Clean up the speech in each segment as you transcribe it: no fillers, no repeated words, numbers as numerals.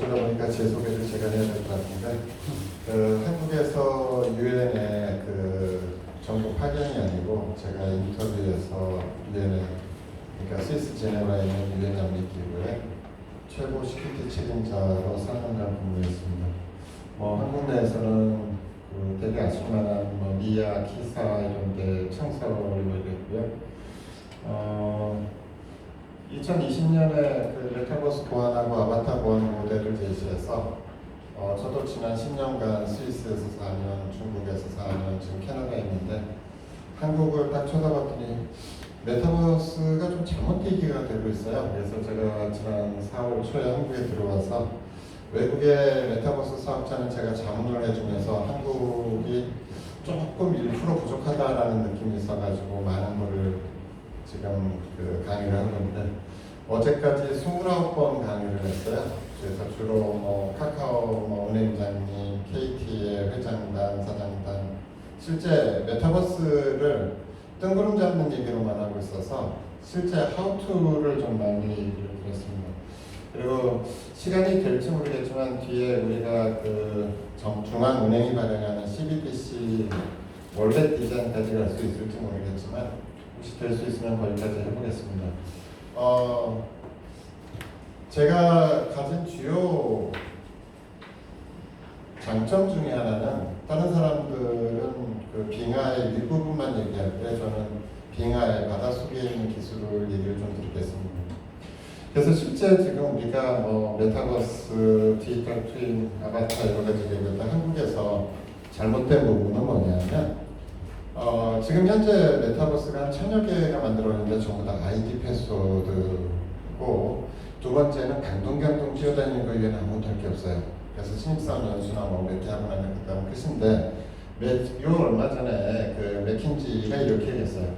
어쩌다 보니까 제 소개를 제가 해야 될 것 같은데, 한국에서 유엔의 정부 파견이 아니고 제가 인터뷰에서 유엔에, 그러니까 스위스 제네바에 있는 유엔 난민기구의 최고 시큐리티 책임자로 4년간 근무했습니다. 한국 내에서는 되게 아실만한 미아, 키사 이런 데 창설을 했고요. 2020년에 메타버스 보안하고 아바타 보안 모델을 제시해서 저도 지난 10년간 스위스에서 4년, 중국에서 4년, 지금 캐나다에 있는데 한국을 딱 쳐다봤더니 메타버스가 좀 잘못 얘기가 되고 있어요. 그래서 제가 지난 4월 초에 한국에 들어와서 외국의 메타버스 사업자는 제가 자문을 해주면서 한국이 조금 1% 부족하다라는 느낌이 있어가지고 많은 거를 지금 강의를 하고 있는데, 어제까지 29번 강의를 했어요. 그래서 주로 카카오 은행장님, KT의 회장단, 사장단, 실제 메타버스를 뜬구름 잡는 얘기로만 하고 있어서 실제 하우투를 좀 많이 얘기를 드렸습니다. 그리고 시간이 될지 모르겠지만 뒤에 우리가 중앙은행이 발행하는 CBDC 월렛 디자인까지 갈 수 있을지 모르겠지만 혹시 될 수 있으면 거기까지 해보겠습니다. 제가 가진 주요 장점 중에 하나는, 다른 사람들은 빙하의 일부분만 얘기할 때 저는 빙하의 바닷속에 있는 기술을 얘기를 좀 드리겠습니다. 그래서 실제 지금 우리가 메타버스, 디지털 트윈, 아바타 여러 가지 얘기할 때 한국에서 잘못된 부분은 뭐냐면, 지금 현재 메타버스가 한 1000여 개가 만들어졌는데 전부 다 아이디 패스워드고, 두 번째는 강동강동 뛰어다니는 거 이외에는 아무것도 할 게 없어요. 그래서 신입사원 연수나 몇 개 하고 나면 그다음 끝인데, 얼마 전에 맥킨지가 이렇게 얘기했어요.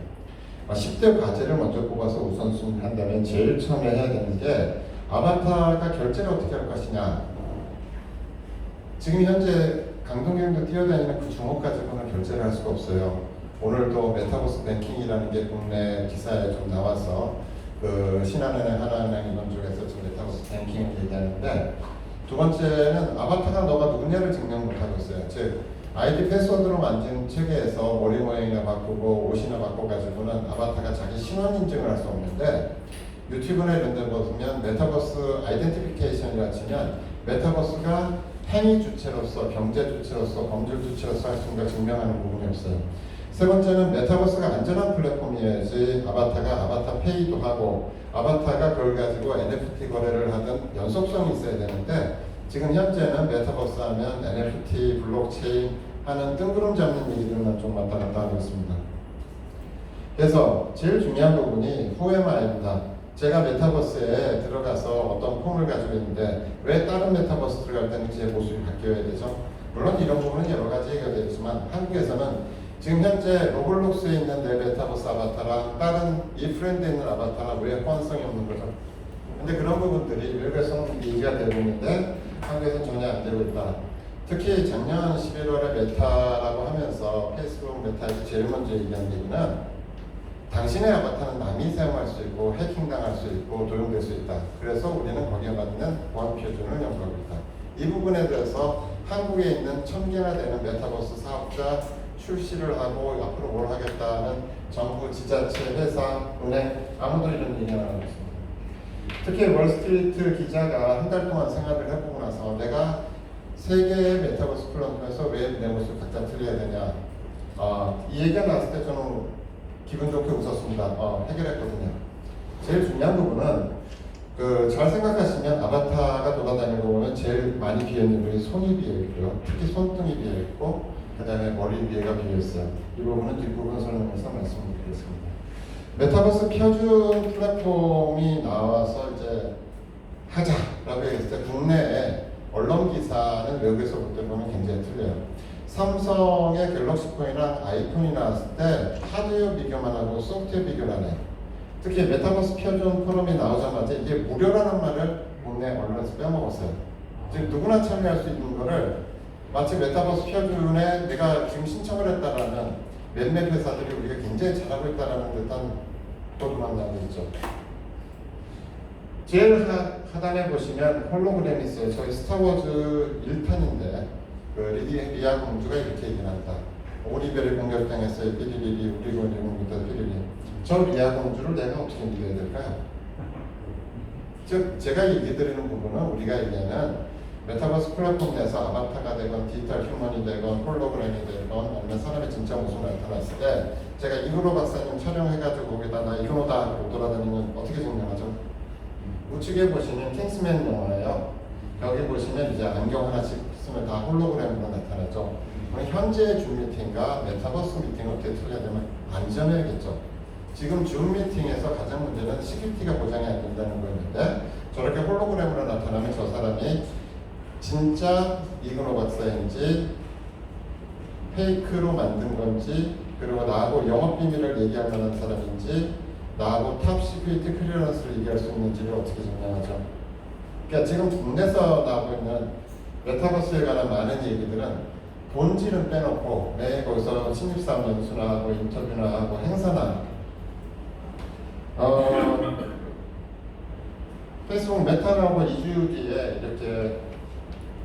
10대 과제를 먼저 뽑아서 우선순위 한다면 제일 처음에 해야 되는 게 아바타가 결제를 어떻게 할 것이냐. 지금 현재 강동강도 뛰어다니는 그 주먹 가지고는 결제를 할 수가 없어요. 오늘도 메타버스 뱅킹이라는 게 국내 기사에 좀 나와서 신한은행, 하나은행 이런 쪽에서 지금 메타버스 뱅킹을 얘기하는데, 두 번째는 아바타가 너가 누구냐를 증명 못하고 있어요. 즉 아이디 패스워드로 만든 체계에서 머리 모양이나 바꾸고 옷이나 바꿔가지고는 아바타가 자기 신원 인증을 할 수 없는데, 유튜브나 이런 데 보면 메타버스 아이덴티피케이션이라 치면 메타버스가 행위 주체로서, 경제 주체로서, 범죄 주체로서 할 수 있는 걸 증명하는 부분이 없어요. 세 번째는 메타버스가 안전한 플랫폼이어야지 아바타가 아바타 페이도 하고 아바타가 그걸 가지고 NFT 거래를 하든 연속성이 있어야 되는데, 지금 현재는 메타버스 하면 NFT, 블록체인 하는 뜬구름 잡는 얘기들만 좀 왔다 갔다 하고 있습니다. 그래서 제일 중요한 부분이 후에마입니다. 제가 메타버스에 들어가서 어떤 폼을 가지고 있는데 왜 다른 메타버스 들어갈 때는 제 모습이 바뀌어야 되죠? 물론 이런 부분은 여러 가지 해결되지만 한국에서는 지금 현재 로블록스에 있는 내 메타버스 아바타랑 다른 이 프렌드에 있는 아바타랑 왜 호환성이 없는 거죠? 근데 그런 부분들이 외국에서는 얘기가 되고 있는데 한국에서는 전혀 안 되고 있다. 특히 작년 11월에 메타라고 하면서 페이스북 메타에서 제일 먼저 얘기한 얘기는 당신의 아바타는 남이 사용할 수 있고 해킹당할 수 있고 도용될 수 있다. 그래서 우리는 거기에 맞는 보안 표준을 연구하고 있다. 이 부분에 대해서 한국에 있는 1000개나 되는 메타버스 사업자 출시를 하고 앞으로 뭘 하겠다는 정부, 지자체, 회사, 은행 아무도 이런 얘기 안 하고 있습니다. 특히 월스트리트 기자가 한 달 동안 생활을 해보고 나서 내가 세 개의 메타버스 플랫폼에서 왜 내 모습을 각자 틀려야 되냐, 이 얘기가 나왔을 때 저는 기분 좋게 웃었습니다. 해결했거든요. 제일 중요한 부분은 잘 생각하시면 아바타가 돌아다니는 거 보면 제일 많이 비어있는 부분이 손이 비어있고요. 특히 손등이 비어있고 그 다음에 머리 위에가 비어있어요. 이 부분은 뒷부분 설명해서 말씀드리겠습니다. 메타버스 표준 플랫폼이 나와서 이제 하자라고 얘기했을 때 국내에 언론 기사는 외국에서 볼 때 보면 굉장히 틀려요. 삼성의 갤럭시 폰이랑 아이폰이 나왔을 때 하드웨어 비교만 하고 소프트웨어 비교를 안 해요. 특히 메타버스 표준 포럼이 나오자마자 이게 무료라는 말을 국내 언론에서 빼먹었어요. 즉 누구나 참여할 수 있는 거를 마치 메타버스 표준에 내가 지금 신청을 했다라는 몇몇 회사들이 우리가 굉장히 잘하고 있다는 듯한 보도만 나오고 있죠. 제일 하단에 보시면 홀로그램이 있어요. 저희 스타워즈 1탄인데 그 리아 공주가 이렇게 얘기를 한다. 오리벨이 공격당했어요. 삐리리리 우리 공주부터 삐리리. 저 리아 공주를 내가 어떻게 믿어야 될까요? 즉 제가 얘기 드리는 부분은 우리가 얘기하는 메타버스 플랫폼 내에서 아바타가 되건 디지털 휴먼이 되건 홀로그램이 되건 아니면 사람의 진짜 모습을 나타났을 때 제가 이근호 박사님 촬영해가지고 거기다 나 이근호다 하고 돌아다니면 어떻게 증명하죠? 우측에 보시면 킹스맨 영화예요. 여기 보시면 이제 안경 하나씩 쓰면 다 홀로그램으로 나타나죠. 그럼 현재 줌 미팅과 메타버스 미팅을 어떻게 틀려야되면 안전해야겠죠. 지금 줌 미팅에서 가장 문제는 시큐리티가 보장이 안 된다는 거였는데 저렇게 홀로그램으로 나타나면 저 사람이 진짜 이근호 박사인지 페이크로 만든 건지 그리고 나하고 영업 비밀을 얘기할 만한 사람인지 나하고 탑 시큐리티 클리어런스를 얘기할 수 있는지를 어떻게 증명하죠? 그러니까 지금 국내에서 나오고 있는 메타버스에 관한 많은 얘기들은 본질은 빼놓고 매일 거기서 신입사원 연수나 하고 인터뷰나 하고 행사나 페이스북 메타라고 2주 뒤에 이렇게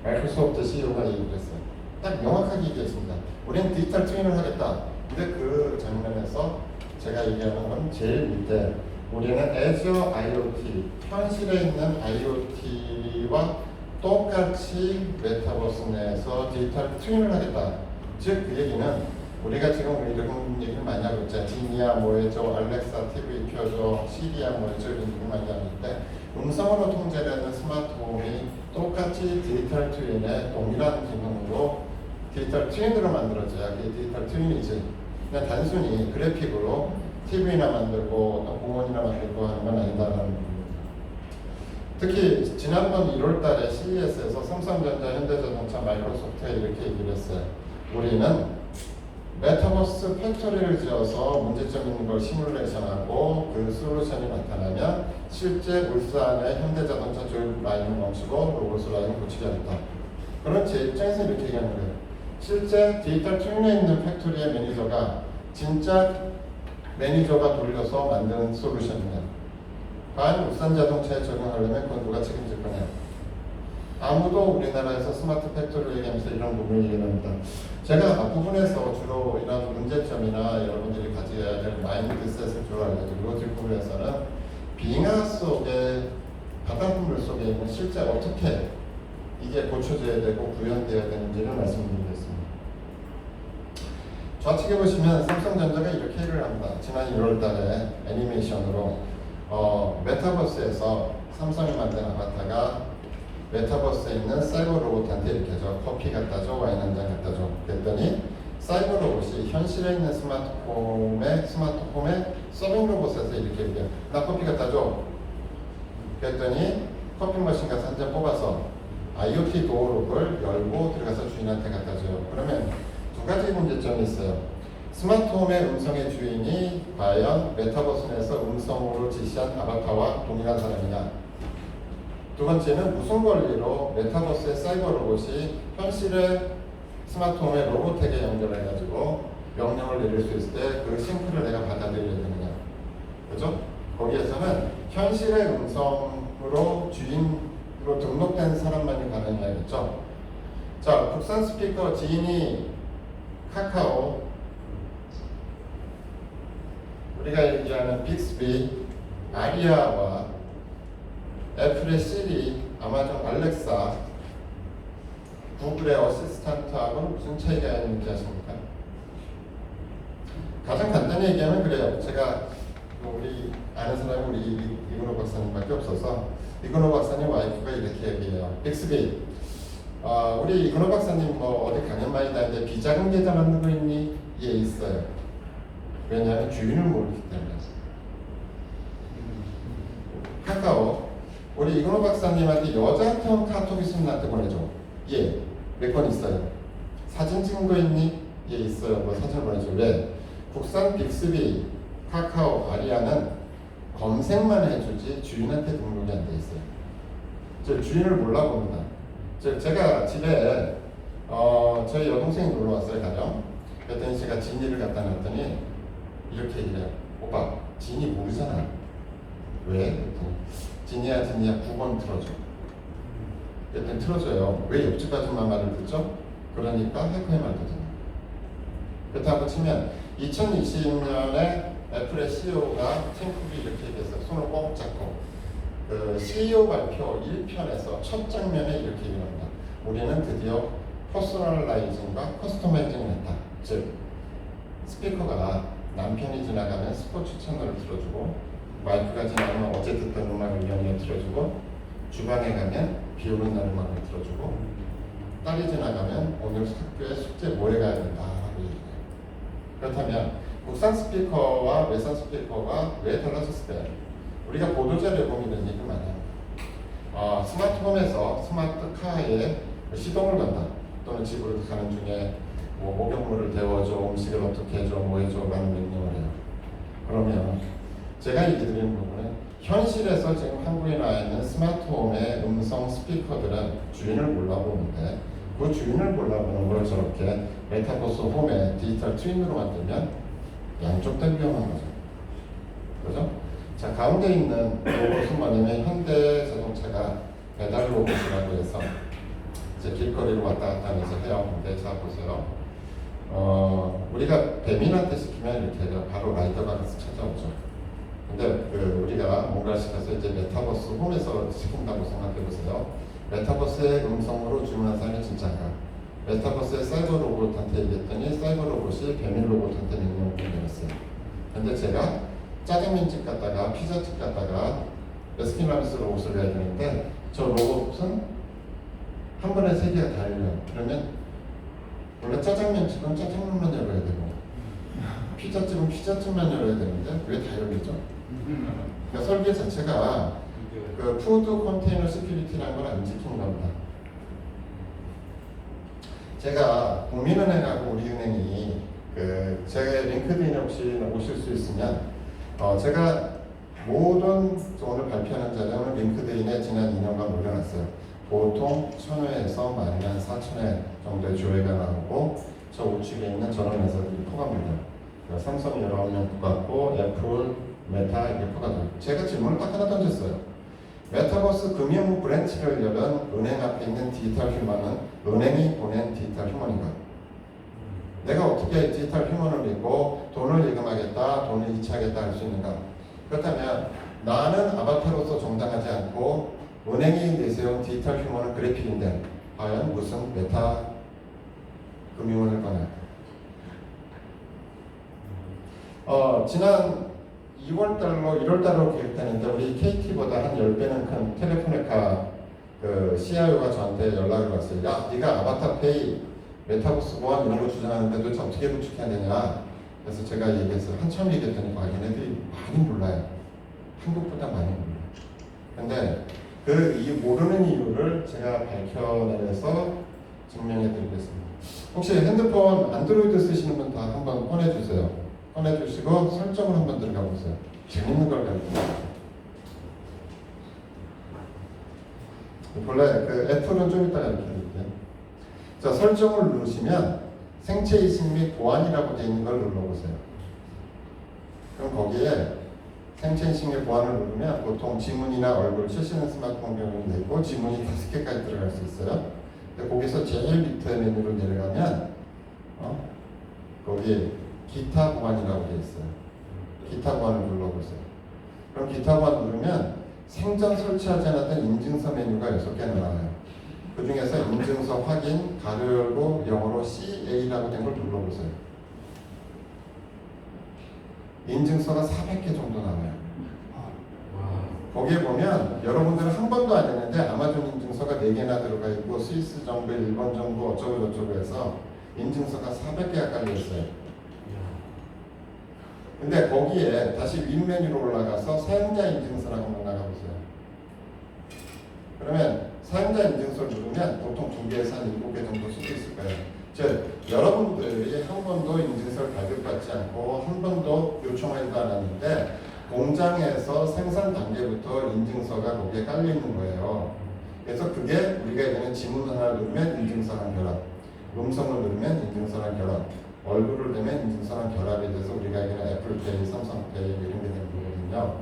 마이크로소프트 CEO가 얘기를 했어요. 딱 명확하게 얘기했습니다. 우리는 디지털 트윈을 하겠다. 근데 그 장면에서 제가 얘기하는 건 제일 밑에 우리는 Azure IoT, 현실에 있는 IoT와 똑같이 메타버스 내에서 디지털 트윈을 하겠다. 즉 그 얘기는 우리가 지금 이런 얘기를 많이 하고 있잖아요. 지니야 뭐해줘, 알렉사 TV 켜줘, 시리야 뭐해줘 이런 얘기를 많이 하고 있는데 음성으로 통제되는 스마트홈이 똑같이 디지털 트윈의 동일한 기능으로 디지털 트윈으로 만들어져야 그게 디지털 트윈이지. 그냥 단순히 그래픽으로 TV나 만들고 어떤 공원이나 만들고 하는 건 아니다라는 겁니다. 특히 지난번 1월 달에 CES에서 삼성전자, 현대자동차, 마이크로소프트가 이렇게 얘기를 했어요. 우리는 메타버스 팩토리를 지어서 문제점 있는 걸 시뮬레이션하고 그 솔루션이 나타나면 실제 울산의 현대자동차 조립 라인을 멈추고 로봇 라인을 고치게 하겠다. 그런 제 입장에서 이렇게 얘기하는 거예요. 실제 디지털 트윈에 있는 팩토리의 매니저가 진짜 매니저가 돌려서 만드는 솔루션이냐. 과연 울산자동차에 적용하려면 그건 누가 책임질 거냐. 아무도 우리나라에서 스마트 팩토리를 얘기하면서 이런 부분을 얘기합니다. 제가 앞부분에서 주로 이런 문제점이나 여러분들이 가져야 될 마인드셋을 주로 알려드리고 뒷부분에서는 빙하 속에 바닷물 속에 있는 실제 어떻게 이게 고쳐져야 되고 구현되어야 되는지를 말씀드리겠습니다. 좌측에 보시면 삼성전자가 이렇게 얘기를 합니다. 지난 1월 달에 애니메이션으로 메타버스에서 삼성이 만든 아바타가 메타버스에 있는 사이버 로봇한테 이렇게 줘. 커피 갖다 줘, 와인 한 잔 갖다 줘. 그랬더니 사이버 로봇이 현실에 있는 스마트홈의 서빙 로봇에서 이렇게 얘기해. 나 커피 갖다 줘. 그랬더니 커피 머신 가서 한 잔 뽑아서 IoT 도어록을 열고 들어가서 주인한테 갖다 줘요. 그러면 두 가지 문제점이 있어요. 스마트홈의 음성의 주인이 과연 메타버스 내에서 음성으로 지시한 아바타와 동일한 사람이냐. 두 번째는 무슨 권리로 메타버스의 사이버 로봇이 현실의 스마트홈의 로봇에게 연결해가지고 명령을 내릴 수 있을 때 그 싱크를 내가 받아들여야 되느냐. 그죠? 거기에서는 현실의 음성으로 주인으로 등록된 사람만이 가능해야겠죠. 자, 국산 스피커 지니 카카오, 우리가 얘기하는 빅스비, 아리아와 애플의 시리, 아마존 알렉사, 구글의 어시스턴트하고는 무슨 차이가 있는지 아십니까? 가장 간단히 얘기하면 그래요. 제가 우리 아는 사람이 우리 이근호 박사님밖에 없어서 이근호 박사님 와이프가 이렇게 얘기해요. 빅스비, 우리 이근호 박사님 뭐 어디 강연 많이 다니는데 비자금 계좌 만든 거 있니? 예, 있어요. 왜냐하면 주인을 모르기 때문에. 카카오, 우리 이근호 박사님한테 여자한테 온 카톡 있으면 나한테 보내줘. 예, 몇 건 있어요. 사진 찍은 거 있니? 예, 있어요. 뭐 사진 보내줘. 왜? 국산 빅스비, 카카오, 아리아는 검색만 해주지 주인한테 등록이 안 돼 있어요. 저 주인을 몰라봅니다. 제가 집에 저희 여동생이 놀러 왔어요, 가정. 그랬더니 제가 진이를 갖다 놨더니 이렇게 얘기해요. 오빠, 진이 모르잖아. 왜? 지니야 9번 틀어줘. 일단 틀어줘요. 왜 옆집 아줌마 말을 듣죠? 그러니까 해커의 말 듣잖아. 그렇다고 치면 2020년에 애플의 CEO가 팀 쿡이 이렇게 얘기했어요. 손을 꼭 잡고 그 CEO 발표 1편에서 첫 장면에 이렇게 얘기합니다. 우리는 드디어 퍼스널라이징과 커스터마이징을 했다. 즉 스피커가 남편이 지나가면 스포츠 채널을 틀어주고 와이프가 지나가면 어제 듣던 음악을 연이어 틀어주고 주방에 가면 비 오는 날 음악을 틀어주고 딸이 지나가면 오늘 학교에 숙제 뭐 해가야 된다라고 얘기해요. 그렇다면 국산 스피커와 외산 스피커가 왜 달라졌을까요? 우리가 보도자료에 보면 이런 얘기를 많이 합니다. 스마트홈에서 스마트카에 시동을 건다 또는 집으로 가는 중에 뭐 목욕물을 데워줘, 음식을 어떻게 해줘, 뭐 해줘 라는 명령을 해요. 그러면 제가 얘기 드리는 부분은 현실에서 지금 한국에 나와 있는 스마트홈의 음성 스피커들은 주인을 몰라보는데 그 주인을 몰라보는 걸 저렇게 메타버스 홈에 디지털 트윈으로 만들면 양쪽 다 위험한 거죠. 그죠? 자, 가운데 있는 로봇은 뭐냐면 현대자동차가 배달 로봇이라고 해서 이제 길거리로 왔다 갔다 하면서 해요. 근데 자 보세요. 우리가 배민한테 시키면 이렇게 해요. 바로 라이더가 가서 찾아오죠. 근데 우리가 뭔가 시켜서 이제 메타버스 홈에서 시킨다고 생각해 보세요. 메타버스의 음성으로 주문한 사람이 진짜인가? 메타버스의 사이버 로봇한테 얘기했더니 사이버 로봇이 배민 로봇한테 명령을 내렸어요. 근데 제가 짜장면집 갔다가 피자집 갔다가 베스킨라빈스 로봇을 해야 되는데 저 로봇은 한 번에 3개가 다 열려요. 그러면 원래 짜장면집은 짜장면만 열어야 되고 피자집은 피자집만 열어야 되는데 왜 다 열리죠? 그러니까 설계 자체가 그 푸드 컨테이너 시큐리티라는 걸 안 지키는 겁니다. 제가 국민은행하고 우리은행이 제 링크드인에 혹시 오실 수 있으면 제가 모든 오늘 발표하는 자료는 링크드인에 지난 2년간 올려놨어요. 보통 1000회에서 14,000회 정도의 조회가 나오고 저 우측에 있는 저런 회사들이 포함돼요. 삼성 19명 포함고 애플, 메타 이렇게 포함돼요. 제가 질문을 딱 하나 던졌어요. 메타버스 금융 브랜치를 여는 은행 앞에 있는 디지털 휴먼은 은행이 보낸 디지털 휴먼인가? 내가 어떻게 디지털 휴먼을 믿고 돈을 예금하겠다, 돈을 이체하겠다 할 수 있는가? 그렇다면 나는 아바타로서 정당하지 않고 은행이 내세운 디지털 휴먼은 그래픽인데 과연 무슨 메타 금융원을 꺼낼까? 지난 2월달로 1월달로 계획되는데 우리 KT보다 한 10배는 큰 텔레포네카 CIO가 저한테 연락을 왔어요. 야, 네가 아바타페이, 메타버스 보안 이런 거 주장하는데 도대체 어떻게 구축해야 되냐? 그래서 제가 얘기했어요. 한참 얘기했더니 얘네들이 많이 몰라요. 한국보다 많이 몰라요. 근데 이 모르는 이유를 제가 밝혀내서 증명해 드리겠습니다. 혹시 핸드폰 안드로이드 쓰시는 분 다 한번 꺼내주세요. 꺼내주시고 설정을 한번 들어가 보세요. 재밌는 걸 가르쳐드릴게요. 본래 애플은 좀 이따 가르쳐드릴게요. 자, 설정을 누르시면 생체 이식 및 보안이라고 되어 있는 걸 눌러보세요. 그럼 거기에 생체 이식 및 보안을 누르면 보통 지문이나 얼굴 실시는 스마트폰 경우는 되고 지문이 5개까지 들어갈 수 있어요. 근데 거기서 제일 밑에 메뉴로 내려가면 거기 기타 보안이라고 되어 있어요. 기타 보안을 눌러보세요. 그럼 기타 보안 누르면 생전 설치하지 않았던 인증서 메뉴가 6개가 나와요. 그 중에서 인증서 확인, 가로 열고 영어로 CA라고 된 걸 눌러보세요. 인증서가 400개 정도 나와요. 거기에 보면 여러분들은 한 번도 안 했는데 아마존 인증서가 4개나 들어가 있고 스위스 정부, 일본 정부 어쩌고 저쩌고 해서 인증서가 400개가 깔려 있어요. 근데 거기에 다시 윗메뉴로 올라가서 사용자 인증서라고 한번 나가보세요. 그러면 사용자 인증서를 누르면 보통 2개에서 한 7개 정도 쓰고 있을 거예요. 즉 여러분들이 한 번도 인증서를 발급받지 않고 한 번도 요청하지도 않았는데 공장에서 생산 단계부터 인증서가 거기에 깔려 있는 거예요. 그래서 그게 우리가 이제는 지문 하나 누르면 인증서랑 결합, 음성을 누르면 인증서랑 결합, 얼굴을 내면 인증서랑 결합이 돼서 우리가 이제는 애플페이, 삼성페이 이런 게 되는 거거든요.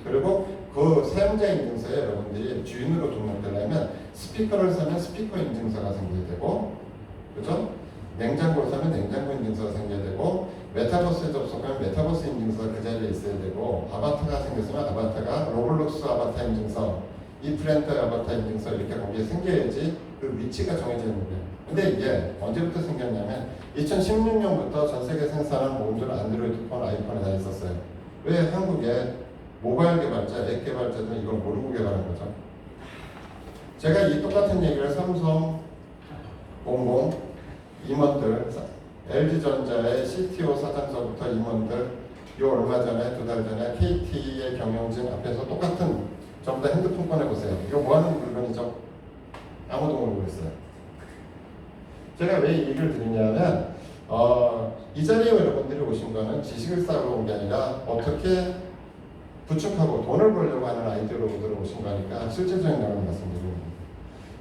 그리고 그 사용자 인증서에 여러분들이 주인으로 등록되려면 스피커를 사면 스피커 인증서가 생겨야 되고, 그죠? 냉장고를 사면 냉장고 인증서가 생겨야 되고, 메타버스에 접속하면 메타버스 인증서가 그 자리에 있어야 되고, 아바타가 생겼으면 아바타가 로블록스 아바타 인증서, 이프렌터 아바타 인증서 이렇게 거기에 생겨야지 그 위치가 정해져 있는 거예요. 근데 이게 언제부터 생겼냐면 2016년부터 전 세계 생산한 모든 안드로이드 폰, 아이폰에 다 있었어요. 왜 한국에 모바일 개발자, 앱 개발자들은 이걸 모르고 개발한 거죠. 제가 이 똑같은 얘기를 삼성, 공공, 임원들, LG전자의 CTO 사장서부터 임원들, 요 얼마 전에, 두 달 전에 KT의 경영진 앞에서 똑같은, 전부 다 핸드폰 꺼내보세요. 이거 뭐 하는 물건이죠? 아무도 모르고 있어요. 제가 왜 이 얘기를 드리냐면, 이 자리에 여러분들이 오신 거는 지식을 쌓으러 온 게 아니라 어떻게 부축하고 돈을 벌려고 하는 아이디어로 오신 거니까 실질적인 내용을 말씀드립니다.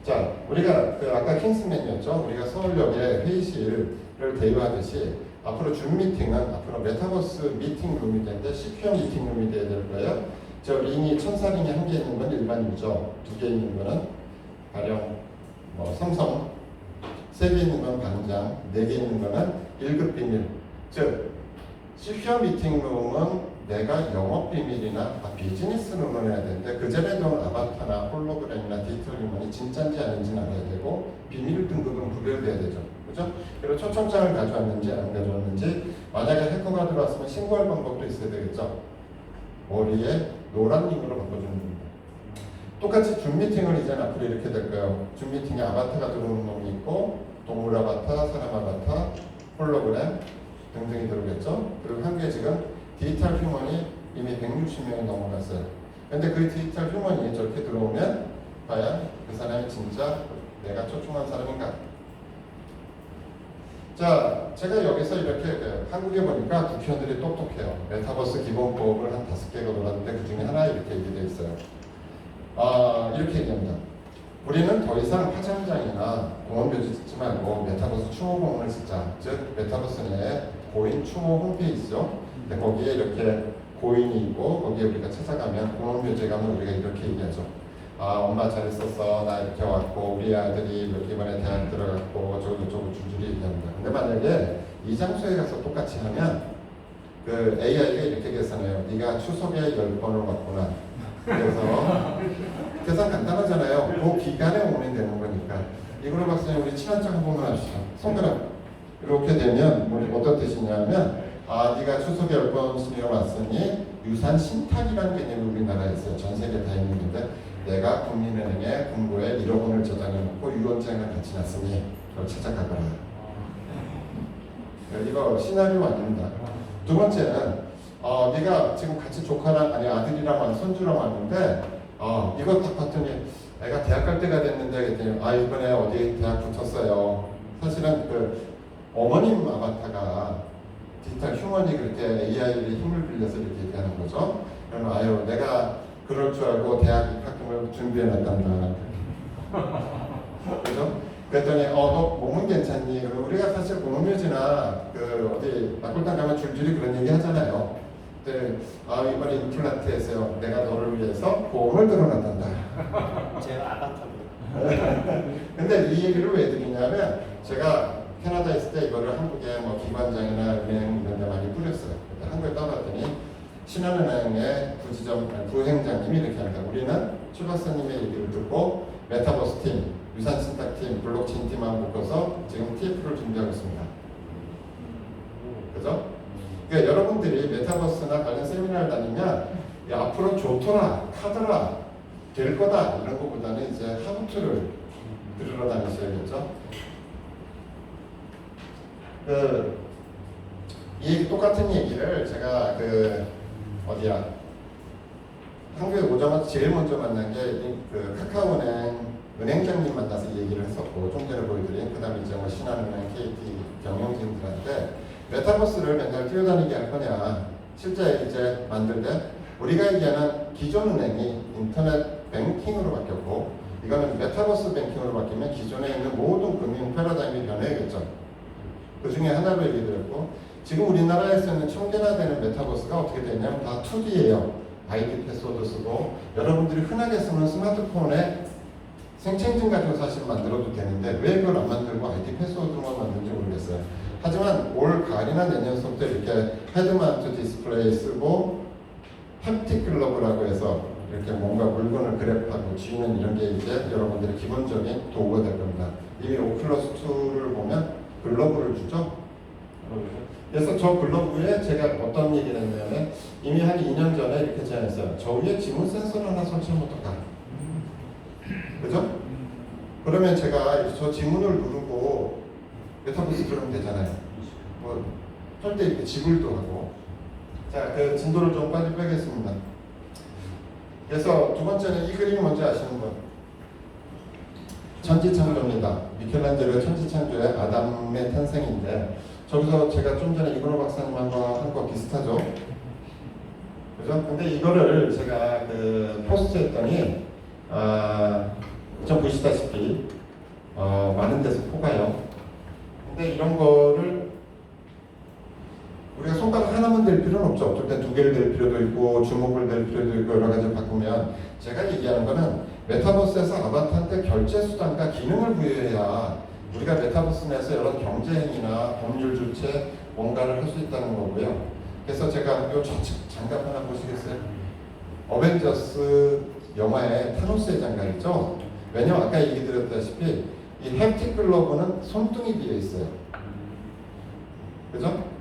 자, 우리가 아까 킹스맨이었죠. 우리가 서울역에 회의실을 대여하듯이 앞으로 줌 미팅은 앞으로 메타버스 미팅룸이 되는데 CQ형 미팅룸이 돼야 될 거예요. 저 링이 천사링이 한 개 있는 건 일반 유저, 두 개 있는 거는 가령 삼성, 세 개 있는 건 반장, 네 개 있는 거는 1급 비밀. 즉 CQ형 미팅룸은 내가 영업 비밀이나 비즈니스룸을 해야 되는데 그 전에 넣은 아바타나 홀로그램이나 디지털 휴먼이 진짜인지 아닌지는 알아야 되고 비밀 등급은 구별돼야 되죠. 그죠? 그리고 초청장을 가져왔는지 안 가져왔는지, 만약에 해커가 들어왔으면 신고할 방법도 있어야 되겠죠. 머리에 노란 링으로 바꿔주는 겁니다. 똑같이 줌 미팅을 이제 앞으로 이렇게 될 거예요. 줌 미팅에 아바타가 들어오는 놈이 있고, 동물 아바타, 사람 아바타, 홀로그램 등등이 들어오겠죠. 그리고 한국에 지금 디지털 휴먼이 이미 160명이 넘어갔어요. 근데 그 디지털 휴먼이 저렇게 들어오면 과연 그 사람이 진짜 내가 초청한 사람인가? 자, 제가 여기서 이렇게 한국에 보니까 국회의원들이 똑똑해요. 메타버스 기본법을 한 5개가 돌았는데 그 중에 하나 이렇게 얘기되어 있어요. 이렇게 얘기합니다. 우리는 더 이상 화장장이나 공원묘지 짓지 말고 메타버스 추모공원을 짓자. 즉 메타버스 내에 고인 추모 홈페이지죠. 근데 거기에 이렇게 고인이 있고 거기에 우리가 찾아가면 공원묘지에 가면 우리가 이렇게 얘기하죠. 엄마 잘 있었어. 나 이렇게 왔고 우리 아들이 이번에 대학 들어갔고 저쩌고 줄줄이 얘기합니다. 근데 만약에 이 장소에 가서 똑같이 하면 그 AI가 이렇게 계산해요. 네가 추석에 10번을 왔구나. 그래서 계산 간단하잖아요. 그 기간에 오면 되는 거니까. 이거로 박사님 우리 친한척 한 번만 하시죠. 손가락 이렇게 되면 어떤 뜻이냐면 네가 추석에 10번씩이나 왔으니 유산 신탁이라는 개념이 우리나라에 있어요. 전 세계 다 있는데 내가 국민은행에 금고에 1억 원을 저장해놓고 유언장을 같이 놨으니 그걸 찾아가거라. 이거 시나리오 아닙니다. 두 번째는 네가 지금 같이 조카랑 아들이랑 왔 손주랑 왔는데 이거 딱 봤더니 내가 대학 갈 때가 됐는데 그랬더니 이번에 어디 대학 붙었어요. 사실은 그 어머님 아바타가 디지털 휴먼이 그렇게 AI의 힘을 빌려서 이렇게 얘기하는 거죠. 그러면 내가 그럴 줄 알고 대학 입학금을 준비해놨단다. 그죠? 그랬더니 너 몸은 괜찮니? 그리고 우리가 사실 공원묘지나 어디 낙골당 가면 줄줄이 그런 얘기 하잖아요. 근데 이번에 임플란트에서요 내가 너를 위해서 보험을 들어놨단다. 제가 아바타입니다. 근데 이 얘기를 왜 드리냐면 제가 캐나다에 있을 때 이거를 한국에 기관장이나 은행 이런 데 많이 뿌렸어요. 한국에 떠봤더니 신한은행의 부행장님이 이렇게 합니다. 우리는 최 박사님의 얘기를 듣고 메타버스 팀, 유산신탁팀, 블록체인 팀하고 묶어서 지금 TF를 준비하고 있습니다. 그죠? 그러니까 여러분들이 메타버스나 관련 세미나를 다니면 앞으로 좋더라, 카더라, 될 거다 이런 것보다는 이제 하우투를 들으러 다니셔야겠죠. 이 똑같은 얘기를 제가 한국에 오자마자 제일 먼저 만난 게 카카오은행 은행장님 만나서 얘기를 했었고 좀 전에 보여드린 그 다음에 이제 신한은행, KT 경영진들한테 메타버스를 맨날 뛰어다니게 할 거냐 실제 이제 만들 때 우리가 얘기하는 기존 은행이 인터넷 뱅킹으로 바뀌었고 이거는 메타버스 뱅킹으로 바뀌면 기존에 있는 모든 금융 패러다임이 변해야겠죠. 그 중에 하나로 얘기드렸고 지금 우리나라에서는 1000개나 되는 메타버스가 어떻게 되냐면 다 2D예요. 아이디 패스워드 쓰고 여러분들이 흔하게 쓰는 스마트폰에 생체 인증 가지고 사실 만들어도 되는데 왜 그걸 안 만들고 아이디 패스워드만 만드는지 모르겠어요. 하지만 올 가을이나 내년부터 이렇게 헤드마운트 디스플레이 쓰고 햅틱 글러브라고 해서 이렇게 뭔가 물건을 그랩하고 쥐는 이런 게 이제 여러분들의 기본적인 도구가 될 겁니다. 이미 오큘러스 2를 보면 글러브를 주죠. 그래서 저 글러브에 제가 어떤 얘기를 했냐면 이미 한 2년 전에 이렇게 제안했어요. 저 위에 지문 센서를 하나 설치하면 어떨까? 그죠? 그러면 제가 저 지문을 누르고 메타버스 들어오면 되잖아요. 뭐 절대 이렇게 지불도 하고. 자, 그 진도를 좀 빨리 빼겠습니다. 그래서 두 번째는 이 그림이 뭔지 아시는 분? 천지창조입니다. 미켈란젤로의 천지창조의 아담의 탄생인데 저기서 제가 좀 전에 이근호 박사님하고 한 거 비슷하죠? 그죠? 근데 이거를 제가 그 포스트 했더니 좀 보시다시피 많은 데서 포가요. 근데 이런 거를 우리가 손가락 하나만 될 필요는 없죠. 어쩔 땐 두 개를 될 필요도 있고 주목을 될 필요도 있고 여러 가지 바꾸면 제가 얘기하는 거는 메타버스에서 아바타한테 결제 수단과 기능을 부여해야 우리가 메타버스 내에서 여러 경쟁이나 법률 주체 뭔가를 할 수 있다는 거고요. 그래서 제가 요 좌측 장갑 하나 보시겠어요? 어벤져스 영화에 타노스의 장갑 있죠? 왜냐면 아까 얘기 드렸다시피 이 햅틱 글러브는 손등이 비어 있어요. 그죠?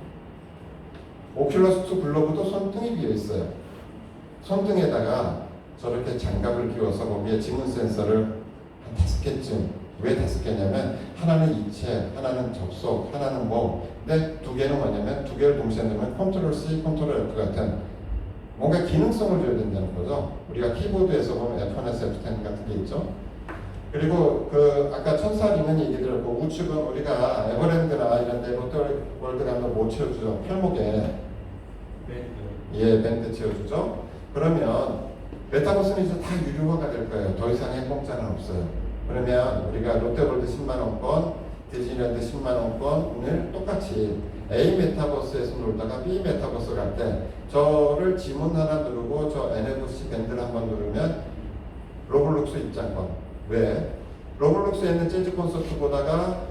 오큘러스 2 글러브도 손등이 비어 있어요. 손등에다가 저렇게 장갑을 끼워서 거기에 지문 센서를 한 5개쯤, 왜 5개냐면 하나는 이체, 하나는 접속, 하나는 뭐, 근데 두 개는 뭐냐면 두 개를 동시에 넣으면 컨트롤 C, 컨트롤 F 같은 뭔가 기능성을 줘야 된다는 거죠. 우리가 키보드에서 보면 F1에서 F10 같은 게 있죠. 그리고 그 아까 천사 있는 얘기 들었고 우측은 우리가 에버랜드나 이런 데 롯데월드 가면 뭐 채워주죠? 팔목에 예, 밴드 채워주죠. 그러면 메타버스는 이제 다 유료화가 될 거예요. 더 이상의 공짜는 없어요. 그러면 우리가 롯데월드 10만원권, 디즈니랜드 10만원권을 똑같이 A 메타버스에서 놀다가 B 메타버스 갈 때 저를 지문 하나 누르고 저 NFC 밴드를 한번 누르면 로블록스 입장권. 왜? 로블록스에 있는 재즈 콘서트 보다가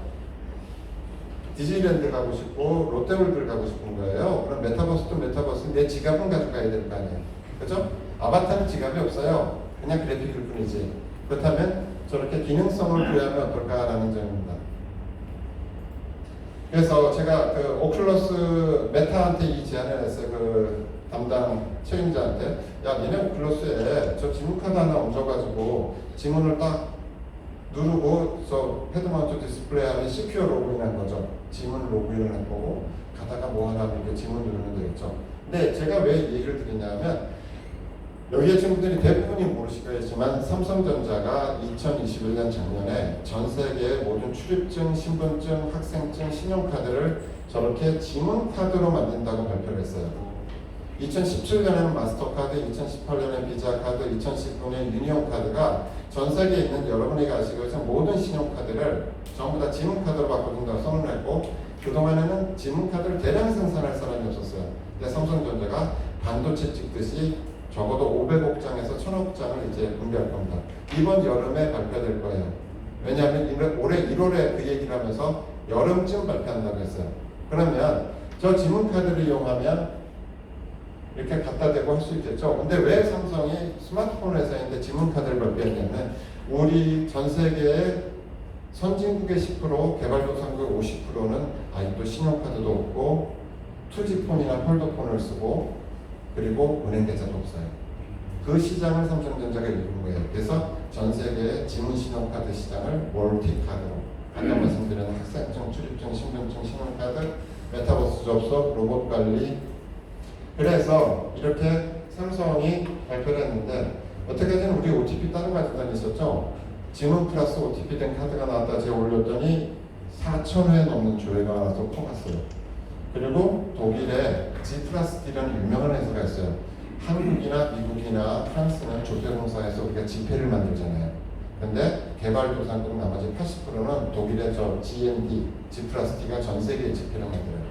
디즈니랜드 가고 싶고 롯데월드를 가고 싶은 거예요. 그럼 메타버스도 메타버스 내 지갑은 가져가야 될 거 아니에요. 그죠? 아바타는 지갑이 없어요. 그냥 그래픽일 뿐이지. 그렇다면 저렇게 기능성을 부여하면 어떨까라는 점입니다. 그래서 제가 그 오큘러스 메타한테 이 제안을 했어요. 그 담당 책임자한테 야 니네 오큘러스에 저 지문카드 하나 얹어가지고 지문을 딱 누르고 저 헤드마운트 디스플레이 하면 시큐어 로그인한 거죠. 지문 로그인을 한 거고 가다가 뭐 하나 이렇게 지문 누르면 되겠죠. 근데 제가 왜 이 얘기를 드리냐면 여기에 친구들이 대부분이 모르시겠지만 삼성전자가 2021년 작년에 전 세계의 모든 출입증, 신분증, 학생증, 신용카드를 저렇게 지문카드로 만든다고 발표를 했어요. 2017년에는 마스터카드, 2018년에 비자카드, 2019년 유니온카드가 전 세계에 있는 여러분이 아시고 있는 모든 신용카드를 전부 다 지문카드로 바꿔준다고 선언을 했고 그동안에는 지문카드를 대량 생산할 사람이 없었어요. 근데 삼성전자가 반도체 찍듯이 적어도 500억 장에서 1000억 장을 이제 분배할 겁니다. 이번 여름에 발표될 거예요. 왜냐하면 올해 1월에 그 얘기를 하면서 여름쯤 발표한다고 했어요. 그러면 저 지문카드를 이용하면 이렇게 갖다 대고 할 수 있겠죠. 근데 왜 삼성이 스마트폰 회사인데 지문카드를 발표했냐면 우리 전 세계의 선진국의 10%, 개발도상국의 50%는 아직도 신용카드도 없고 투지폰이나 폴더폰을 쓰고 그리고 은행 계좌도 없어요. 그 시장을 삼성전자가 이룬 거예요. 그래서 전 세계의 지문 신용카드 시장을 멀티카드로 아까 말씀드린 학생증, 출입증, 신분증, 신용카드, 메타버스 접속, 로봇 관리 그래서 이렇게 삼성이 발표를 했는데 어떻게든 우리 OTP 따로 가지고 다니셨죠? 지문 플러스 OTP 된 카드가 나왔다 제가 올렸더니 4,000회 넘는 조회가 나와서 퍼갔어요. 그리고 독일에 G 플러스 D라는 유명한 회사가 있어요. 한국이나 미국이나 프랑스는 조폐공사에서 우리가 지폐를 만들잖아요. 근데 개발도상국 나머지 80%는 독일의 저 GMD, G 플러스 D가 전 세계의 지폐를 만들어요.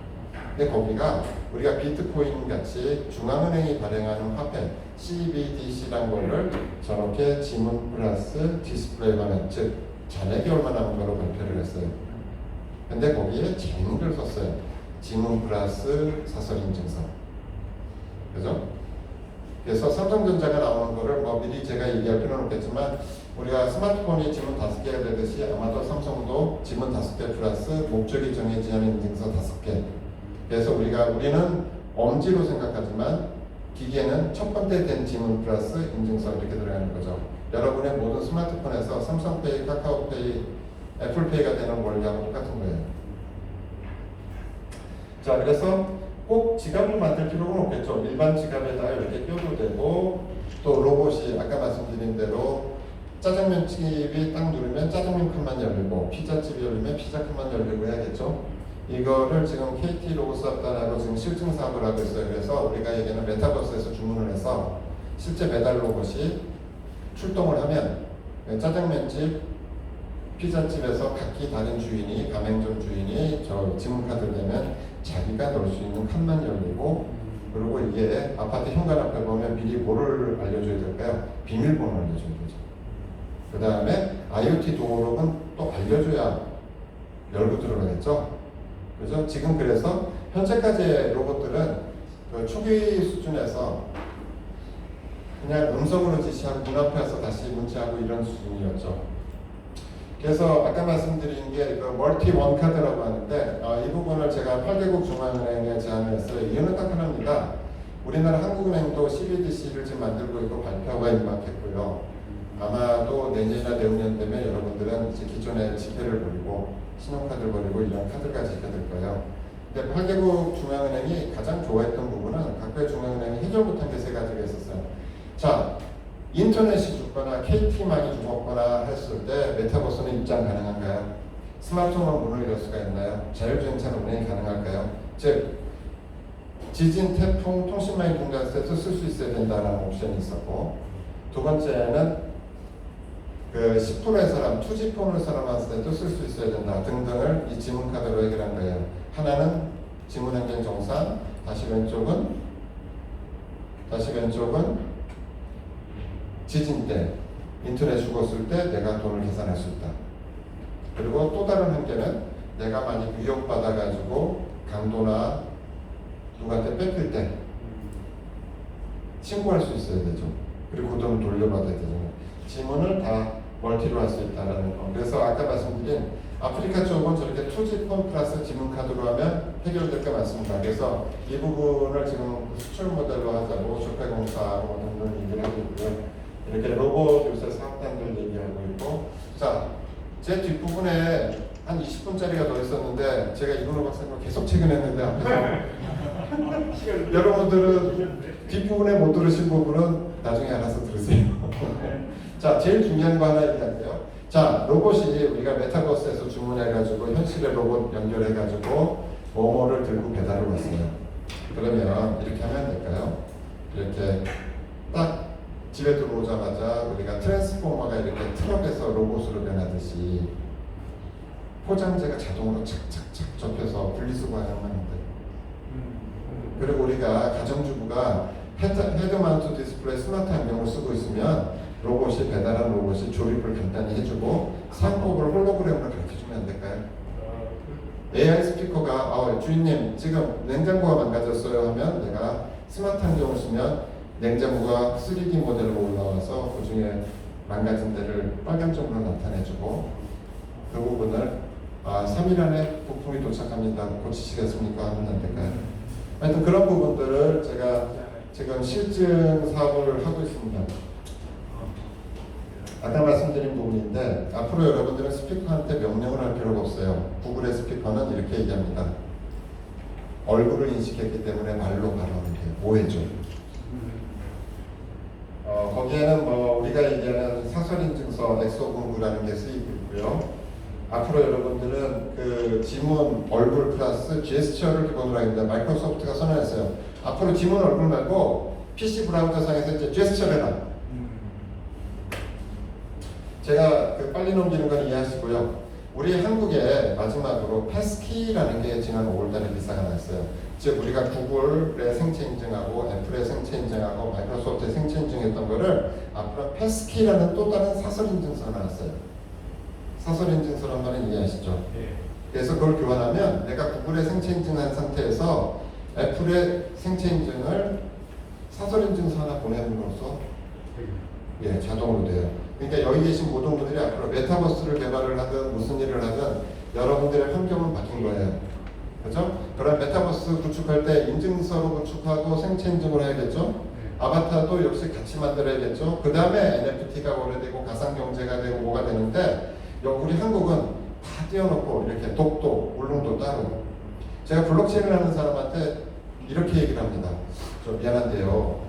근데 거기가 우리가 비트코인 같이 중앙은행이 발행하는 화폐 CBDC란 거를 저렇게 지문 플러스 디스플레이 화면, 즉 잔액이 얼마 남은 거로 발표를 했어요. 근데 거기에 재무를 썼어요. 지문 플러스 사설 인증서. 그죠? 그래서 삼성전자가 나오는 거를 뭐 미리 제가 얘기할 필요는 없겠지만 우리가 스마트폰이 지문 5개가 되듯이 아마도 삼성도 지문 5개 플러스 목적이 정해지지 않은 인증서 5개. 그래서 우리는 엄지로 생각하지만 기계는 첫 번째 된 지문 플러스 인증서 이렇게 들어가는 거죠. 여러분의 모든 스마트폰에서 삼성페이, 카카오페이, 애플페이가 되는 원리하고 똑같은 거예요. 자, 그래서 꼭 지갑을 만들 필요는 없겠죠. 일반 지갑에다가 이렇게 껴도 되고, 또 로봇이 아까 말씀드린 대로 짜장면집이 딱 누르면 짜장면 칸만 열리고, 피자집이 열리면 피자 칸만 열리고 해야겠죠. 이거를 지금 KT 로봇사업단하고 지금 실증 사업을 하고 있어요. 그래서 우리가 얘기하는 메타버스에서 주문을 해서 실제 배달 로봇이 출동을 하면 짜장면집, 피자집에서 각기 다른 주인이, 가맹점 주인이 저 지문카드를 내면 자기가 넣을 수 있는 칸만 열리고, 그리고 이게 아파트 현관 앞에 보면 미리 뭐를 알려줘야 될까요? 비밀번호를 알려줘야 되죠. 그 다음에 IoT 도어록은 또 알려줘야 열고 들어가겠죠. 그죠? 지금 그래서 현재까지의 로봇들은 그 초기 수준에서 그냥 음성으로 지시하고 문 앞에 와서 다시 문자하고 이런 수준이었죠. 그래서 아까 말씀드린 게 그 멀티 원카드라고 하는데 이 부분을 제가 8개국 중앙은행에 제안을 했어요. 이유는 딱 하나입니다. 우리나라 한국은행도 CBDC를 지금 만들고 있고 발표가 임박했고요. 아마도 내년이나 내후년 되면 여러분들은 이제 기존의 지폐를 버리고 신용카드를 버리고 이런 카드까지 있게 될 거예요. 근데 8개국 중앙은행이 가장 좋아했던 부분은 각국의 중앙은행이 해결 못한 게 3가지가 있었어요. 자, 인터넷이 죽거나 KT망이 죽었거나 했을 때 메타버스는 입장 가능한가요? 스마트폰으로 문을 열 수가 있나요? 자율주행차 운행이 가능할까요? 즉 지진, 태풍, 통신망이 붕괴했을 때도 쓸 수 있어야 된다는 옵션이 있었고, 두 번째는 그 10%의 사람, 2G폰을 사람한테 때도 쓸 수 있어야 된다 등등을 이 지문카드로 해결한 거예요. 하나는 지문행정 정산, 다시 왼쪽은 지진 때, 인터넷 죽었을 때 내가 돈을 계산할 수 있다. 그리고 또 다른 한 개는 내가 많이 위협받아가지고 강도나 누구한테 뺏길 때 신고할 수 있어야 되죠. 그리고 그 돈을 돌려받아야 되잖아요. 지문을 다 멀티로 할 수 있다는 거. 그래서 아까 말씀드린 아프리카 쪽은 저렇게 2G폰 플러스 지문카드로 하면 해결될 게 많습니다. 그래서 이 부분을 지금 수출 모델로 하자고 조폐공사하고 등등 얘기를 하고 있고요. 이렇게 로봇 요새 사업단들 얘기하고 있고, 자, 제 뒷부분에 한 20분짜리가 더 있었는데 제가 이근호 박사님 계속 퇴근했는데 앞에서 여러분들은 뒷부분에 못 들으신 부분은 나중에 알아서 들으세요. 자, 제일 중요한 거 하나 얘기할게요. 자, 로봇이 우리가 메타버스에서 주문해가지고 현실의 로봇 연결해가지고 뭐뭐를 들고 배달을 왔어요. 그러면 이렇게 하면 될까요? 이렇게 딱 집에 들어오자마자 우리가 트랜스포머가 이렇게 트럭에서 로봇으로 변하듯이 포장재가 자동으로 착착착 접혀서 분리수거하는 건데, 그리고 우리가 가정주부가 헤드마운트 디스플레이 스마트 안경을 쓰고 있으면 로봇이 배달한 로봇이 조립을 간단히 해주고 상법을 홀로그램으로 가르쳐주면 안 될까요? AI 스피커가 주인님 지금 냉장고가 망가졌어요 하면 내가 스마트 안경을 쓰면 냉장고가 3D 모델로 올라와서 그 중에 망가진 데를 빨간점으로 나타내주고 그 부분을 3일 안에 부품이 도착합니다. 고치시겠습니까? 하면 안 될까요? 하여튼 그런 부분들을 제가 지금 실증 사업을 하고 있습니다. 아까 말씀드린 부분인데 앞으로 여러분들은 스피커한테 명령을 할 필요가 없어요. 구글의 스피커는 이렇게 얘기합니다. 얼굴을 인식했기 때문에 말로 바로 하는 게 오해죠. 거기에는 뭐 우리가 얘기하는 사설인증서 엑소공구라는 게 쓰이고 있고요. 앞으로 여러분들은 그 지문 얼굴 플러스 제스처를 기본으로 합니다. 마이크로소프트가 선언했어요. 앞으로 지문 얼굴 말고 PC 브라우저상에서 이제 제스처를 해라. 제가 그 빨리 넘기는 건 이해하시고요. 우리 한국에 마지막으로 패스키라는 게 지난 5월달에 기사가 났어요. 즉 우리가 구글의 생체 인증하고 애플의 생체 인증하고 마이크로소프트의 생체 인증했던 거를 앞으로 패스키라는 또 다른 사설 인증서가 나왔어요. 사설 인증서란 말은 이해하시죠? 예. 그래서 그걸 교환하면 내가 구글의 생체 인증한 상태에서 애플의 생체 인증을 사설 인증서 하나 보내므로써 자동으로 돼요. 그러니까 여기 계신 모든 분들이 앞으로 메타버스를 개발을 하든 무슨 일을 하든 여러분들의 환경은 바뀐 거예요. 그죠? 그럼 메타버스 구축할 때 인증서로 구축하고 생체 인증을 해야겠죠? 아바타도 역시 같이 만들어야겠죠? 그 다음에 NFT가 거래되고 가상경제가 되고 뭐가 되는데 우리 한국은 다 띄워놓고 이렇게 독도, 울릉도 따로. 제가 블록체인을 하는 사람한테 이렇게 얘기를 합니다. 저 미안한데요.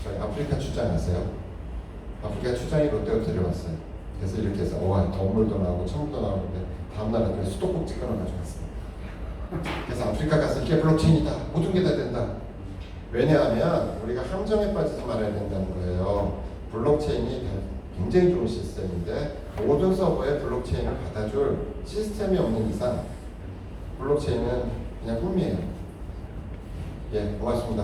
저희 아프리카 출장 왔어요. 아프리카 출장이 롯데로 데려왔어요. 그래서 이렇게 해서 덤물도 나오고 청도 나오는데 다음날에 수도꼭지 끊어가지고 왔어요. 그래서 아프리카 가서 이게 블록체인이다. 모든 게 다 된다. 왜냐하면 우리가 함정에 빠지지 말아야 된다는 거예요. 블록체인이 굉장히 좋은 시스템인데 모든 서버에 블록체인을 받아줄 시스템이 없는 이상 블록체인은 그냥 꿈이에요. 예, 고맙습니다.